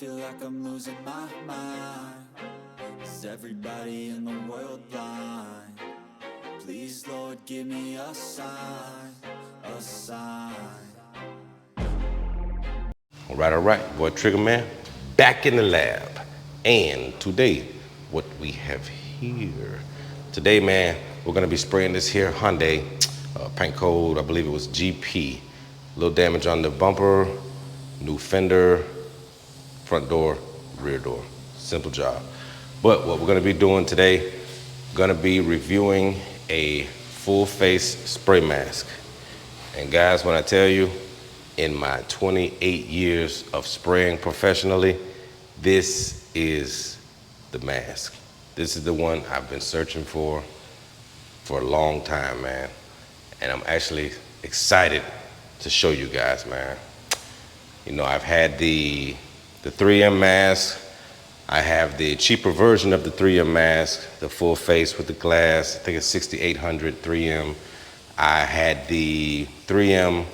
feel like I'm losing my mind. Is everybody in the world blind? Please, Lord, give me a sign, a sign. All right, boy, Trigger Man, back in the lab. And today, what we have here. Today, man, we're gonna be spraying this here Hyundai paint code, I believe it was GP. A little damage on the bumper, new fender, front door, rear door. Simple job. But what we're gonna be doing today, gonna be reviewing a full face spray mask. And guys, when I tell you, in my 28 years of spraying professionally, this is the mask. This is the one I've been searching for a long time, man. And I'm actually excited to show you guys, man. You know, I've had the 3M mask. I have the cheaper version of the 3M mask, the full face with the glass. I think it's 6800 3M. I had the 3M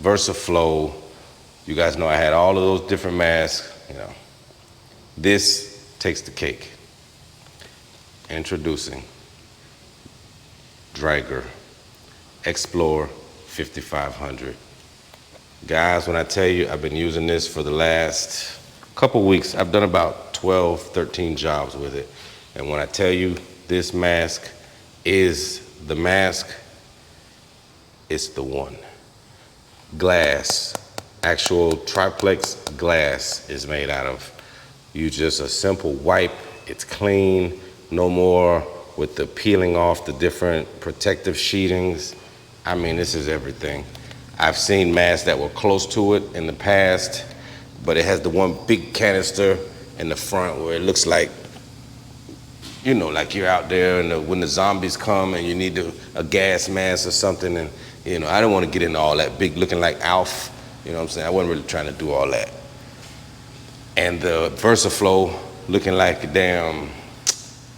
VersaFlow. You guys know I had all of those different masks. You know, this takes the cake. Introducing Draegar X-plore 5500. Guys, when I tell you I've been using this for the last couple weeks, I've done about 12, 13 jobs with it. And when I tell you this mask is the mask, it's the one. Glass, actual triplex glass is made out of. You just a simple wipe, it's clean, no more with the peeling off the different protective sheetings. I mean, this is everything. I've seen masks that were close to it in the past, but it has the one big canister in the front where it looks like, you know, like you're out there and when the zombies come and you need a gas mask or something. And you know, I don't want to get into all that big looking like Alf. You know what I'm saying? I wasn't really trying to do all that. And the VersaFlow looking like a damn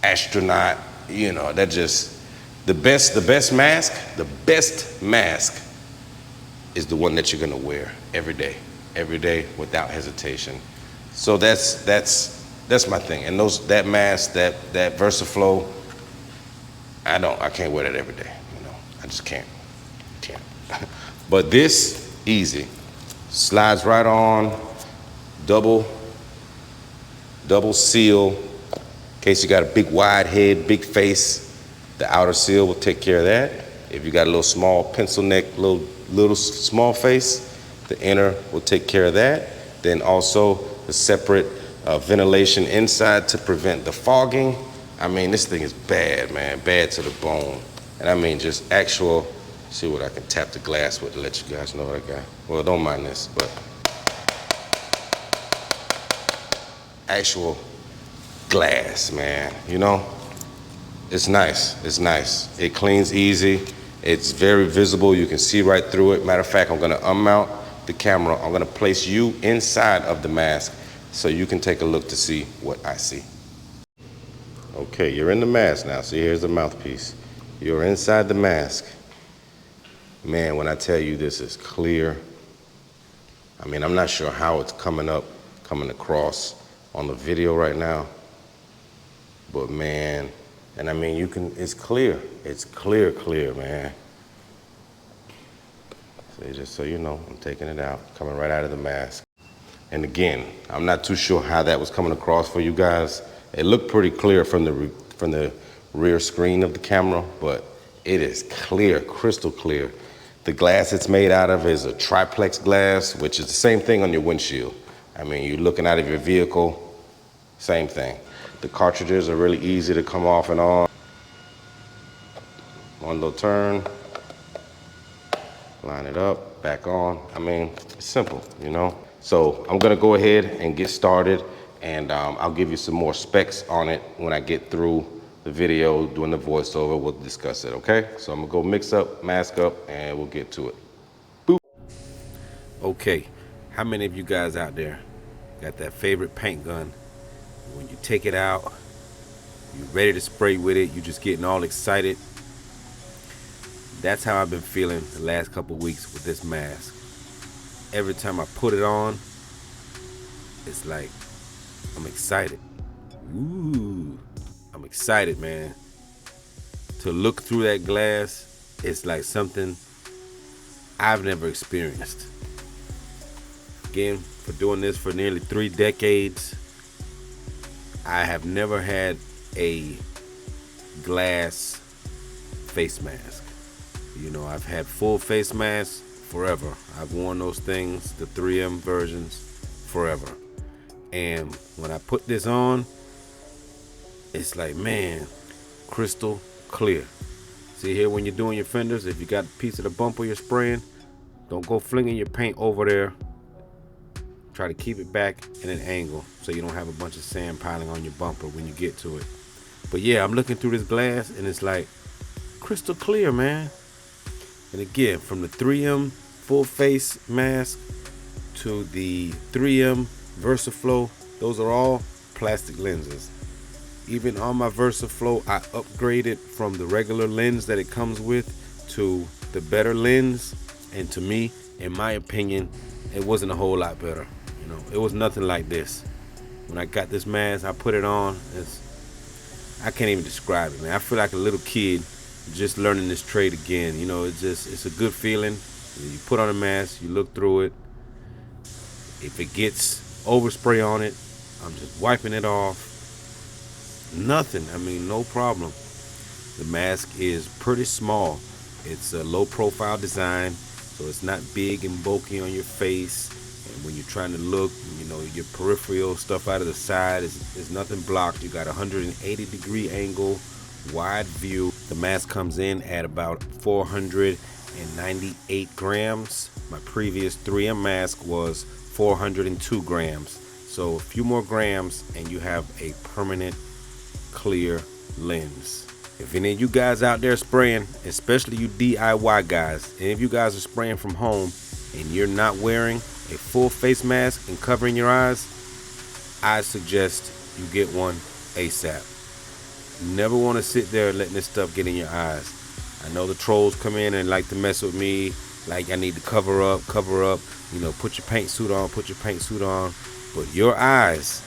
astronaut. You know, that just, the best mask is the one that you're gonna wear every day without hesitation. So that's my thing. And that mask, that VersaFlow, I can't wear that every day. You know, I just can't. But this, easy. Slides right on, double seal. In case you got a big wide head, big face, the outer seal will take care of that. If you got a little small pencil neck, little small face, the inner will take care of that. Then also the separate ventilation inside to prevent the fogging. I mean, this thing is bad, man, bad to the bone. And I mean, just actual, see what I can tap the glass with to let you guys know what I got. Well, don't mind this, but actual glass, man, you know? It's nice. It cleans easy. It's very visible. You can see right through it. Matter of fact, I'm gonna unmount the camera. I'm gonna place you inside of the mask so you can take a look to see what I see. Okay, you're in the mask now. So here's the mouthpiece. You're inside the mask. Man, when I tell you this is clear, I mean, I'm not sure how it's coming across on the video right now, but man, and I mean, it's clear, man. So just so you know, I'm taking it out, coming right out of the mask. And again, I'm not too sure how that was coming across for you guys. It looked pretty clear from the rear screen of the camera, but it is clear, crystal clear. The glass it's made out of is a triplex glass, which is the same thing on your windshield. I mean, you're looking out of your vehicle, same thing. The cartridges are really easy to come off and on. One little turn, line it up, back on. I mean, it's simple, you know? So I'm gonna go ahead and get started, and I'll give you some more specs on it when I get through the video, doing the voiceover. We'll discuss it, okay? So I'm gonna go mix up, mask up, and we'll get to it. Boop. Okay, how many of you guys out there got that favorite paint gun? When you take it out, you're ready to spray with it, you're just getting all excited. That's how I've been feeling the last couple weeks with this mask. Every time I put it on, it's like I'm excited. Ooh, I'm excited, man. To look through that glass, it's like something I've never experienced. Again, for doing this for nearly 3 decades, I have never had a glass face mask. You know, I've had full face masks forever. I've worn those things, the 3M versions, forever. And when I put this on, it's like, man, crystal clear. See here, when you're doing your fenders, if you got a piece of the bumper you're spraying, don't go flinging your paint over there. Try to keep it back in an angle so you don't have a bunch of sand piling on your bumper when you get to it. But yeah, I'm looking through this glass and it's like crystal clear, man. And again, from the 3M full face mask to the 3M VersaFlow, those are all plastic lenses. Even on my VersaFlow, I upgraded from the regular lens that it comes with to the better lens. And to me, in my opinion, it wasn't a whole lot better. You know, it was nothing like this. When I got this mask, I put it on. I can't even describe it, man. I feel like a little kid just learning this trade again. You know, it's a good feeling. You put on a mask, you look through it. If it gets overspray on it, I'm just wiping it off. Nothing, I mean, no problem. The mask is pretty small. It's a low profile design, so it's not big and bulky on your face. And when you're trying to look, you know, your peripheral stuff out of the side is nothing blocked. You got a 180-degree angle, wide view. The mask comes in at about 498 grams. My previous 3M mask was 402 grams. So a few more grams and you have a permanent clear lens. If any of you guys out there spraying, especially you DIY guys, and if you guys are spraying from home and you're not wearing a full face mask and covering your eyes, I suggest you get one ASAP. You never want to sit there letting this stuff get in your eyes. I know the trolls come in and like to mess with me, like I need to cover up, you know, put your paint suit on, but your eyes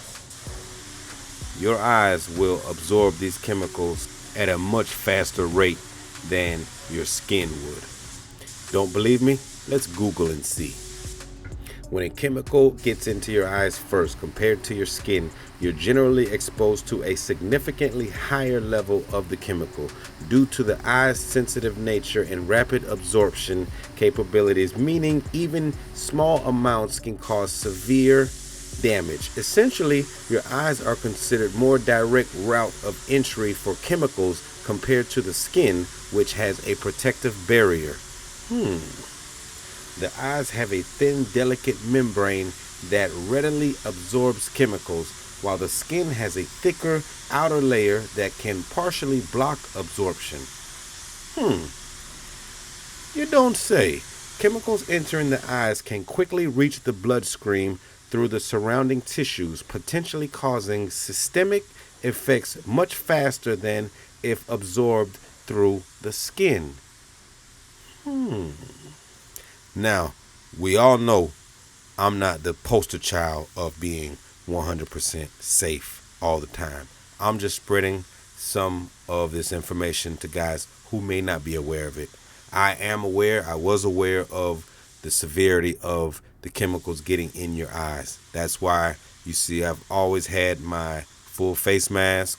will absorb these chemicals at a much faster rate than your skin would. Don't believe me? Let's Google and see. When a chemical gets into your eyes first compared to your skin, you're generally exposed to a significantly higher level of the chemical due to the eye's sensitive nature and rapid absorption capabilities, meaning even small amounts can cause severe damage. Essentially, your eyes are considered more direct route of entry for chemicals compared to the skin, which has a protective barrier. The eyes have a thin, delicate membrane that readily absorbs chemicals, while the skin has a thicker outer layer that can partially block absorption. You don't say. Chemicals entering the eyes can quickly reach the bloodstream through the surrounding tissues, potentially causing systemic effects much faster than if absorbed through the skin. Now, we all know I'm not the poster child of being 100% safe all the time. I'm just spreading some of this information to guys who may not be aware of it. I was aware of the severity of the chemicals getting in your eyes. That's why you see I've always had my full face mask.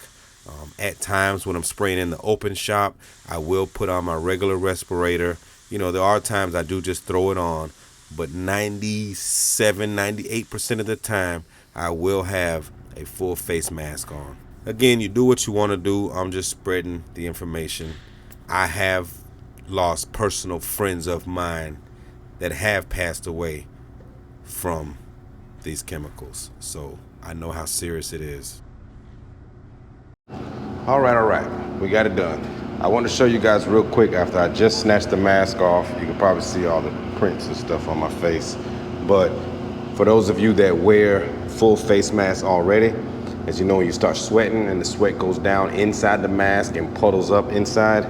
At times when I'm spraying in the open shop, I will put on my regular respirator. You know, there are times I do just throw it on, but 98% of the time I will have a full face mask on. Again, you do what you want to do. I'm just spreading the information. I have lost personal friends of mine that have passed away from these chemicals, so I know how serious it is. All right, we got it done. I want to show you guys real quick after I just snatched the mask off. You can probably see all the prints and stuff on my face, but for those of you that wear full face masks already, as you know, when you start sweating and the sweat goes down inside the mask and puddles up inside,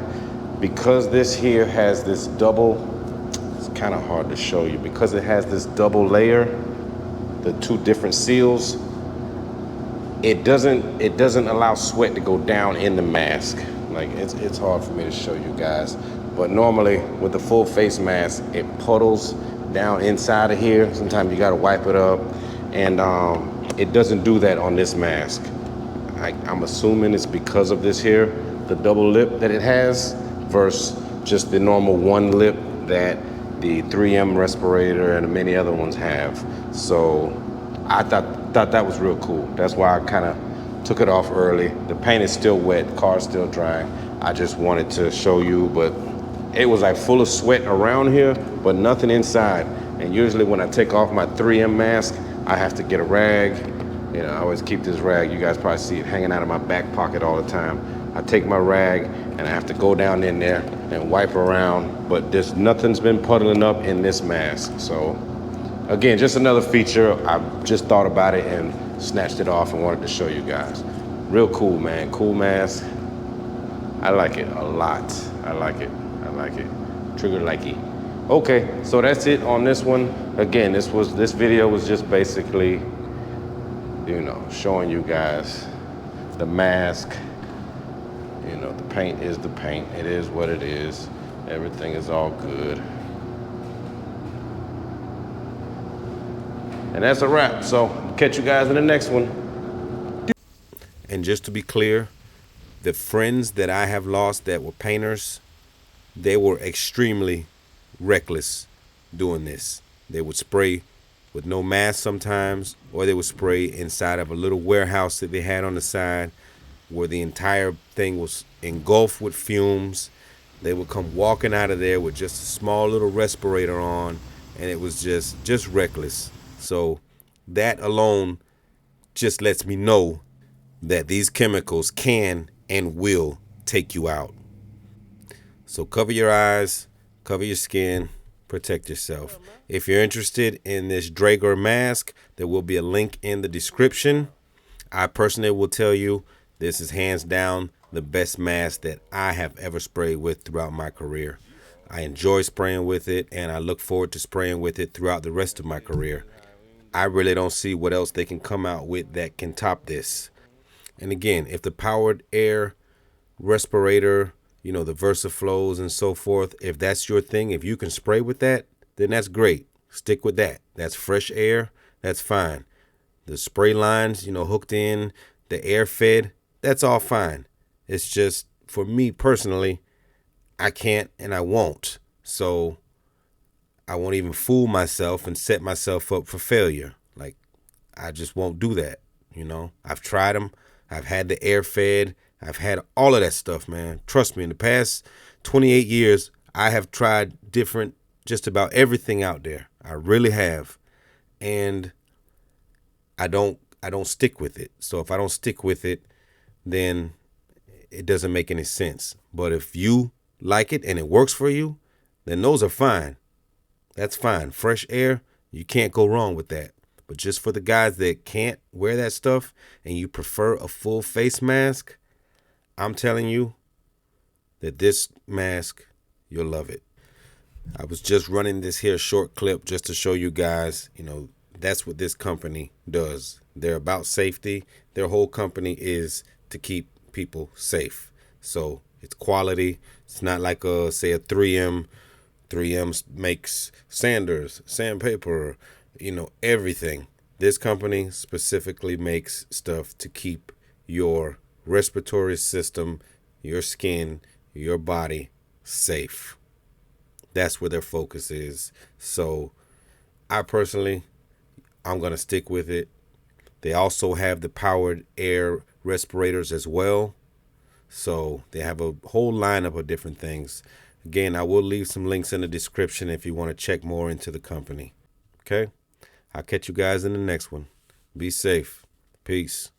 because this here has this double, it's kind of hard to show you, because it has this double layer, the two different seals, it doesn't allow sweat to go down in the mask. Like it's hard for me to show you guys, but normally with the full face mask, it puddles down inside of here. Sometimes you gotta wipe it up, and it doesn't do that on this mask. I'm assuming it's because of this here, the double lip that it has, versus just the normal one lip that the 3M respirator and many other ones have. So I thought that was real cool. That's why I kind of took it off early. The paint is still wet, the car's still drying. I just wanted to show you, but it was like full of sweat around here, but nothing inside. And usually when I take off my 3M mask, I have to get a rag. You know, I always keep this rag. You guys probably see it hanging out of my back pocket all the time. I take my rag and I have to go down in there and wipe around, but nothing's been puddling up in this mask. So again, just another feature. I just thought about it and snatched it off and wanted to show you guys. Real cool, man. Cool mask. I like it a lot. I like it. Trigger likey. Okay, so that's it on this one. Again, this video was just basically, you know, showing you guys the mask. You know, the paint is the paint. It is what it is. Everything is all good. And that's a wrap. So catch you guys in the next one. And just to be clear, the friends that I have lost that were painters, they were extremely reckless doing this. They would spray with no mask sometimes, or they would spray inside of a little warehouse that they had on the side where the entire thing was engulfed with fumes. They would come walking out of there with just a small little respirator on, and it was just reckless. So that alone just lets me know that these chemicals can and will take you out. So cover your eyes, cover your skin, protect yourself. If you're interested in this Draegar mask, there will be a link in the description. I personally will tell you, this is hands down the best mask that I have ever sprayed with throughout my career. I enjoy spraying with it, and I look forward to spraying with it throughout the rest of my career. I really don't see what else they can come out with that can top this. And again, if the powered air respirator, you know, the VersaFlows and so forth, if that's your thing, if you can spray with that, then that's great. Stick with that. That's fresh air. That's fine. The spray lines, you know, hooked in, the air fed, that's all fine. It's just, for me personally, I can't and I won't. So I won't even fool myself and set myself up for failure. Like, I just won't do that. You know, I've tried them. I've had the air fed. I've had all of that stuff, man. Trust me, in the past 28 years, I have tried different, just about everything out there. I really have. And I don't stick with it. So if I don't stick with it, then it doesn't make any sense. But if you like it and it works for you, then those are fine. That's fine. Fresh air, you can't go wrong with that. But just for the guys that can't wear that stuff and you prefer a full face mask, I'm telling you that this mask, you'll love it. I was just running this here short clip just to show you guys, you know, that's what this company does. They're about safety. Their whole company is to keep people safe. So it's quality. It's not like say a 3M. 3M makes sanders, sandpaper, you know, everything. This company specifically makes stuff to keep your respiratory system, your skin, your body safe. That's where their focus is. So I'm going to stick with it. They also have the powered air respirators as well. So they have a whole lineup of different things. Again, I will leave some links in the description if you want to check more into the company. Okay? I'll catch you guys in the next one. Be safe. Peace.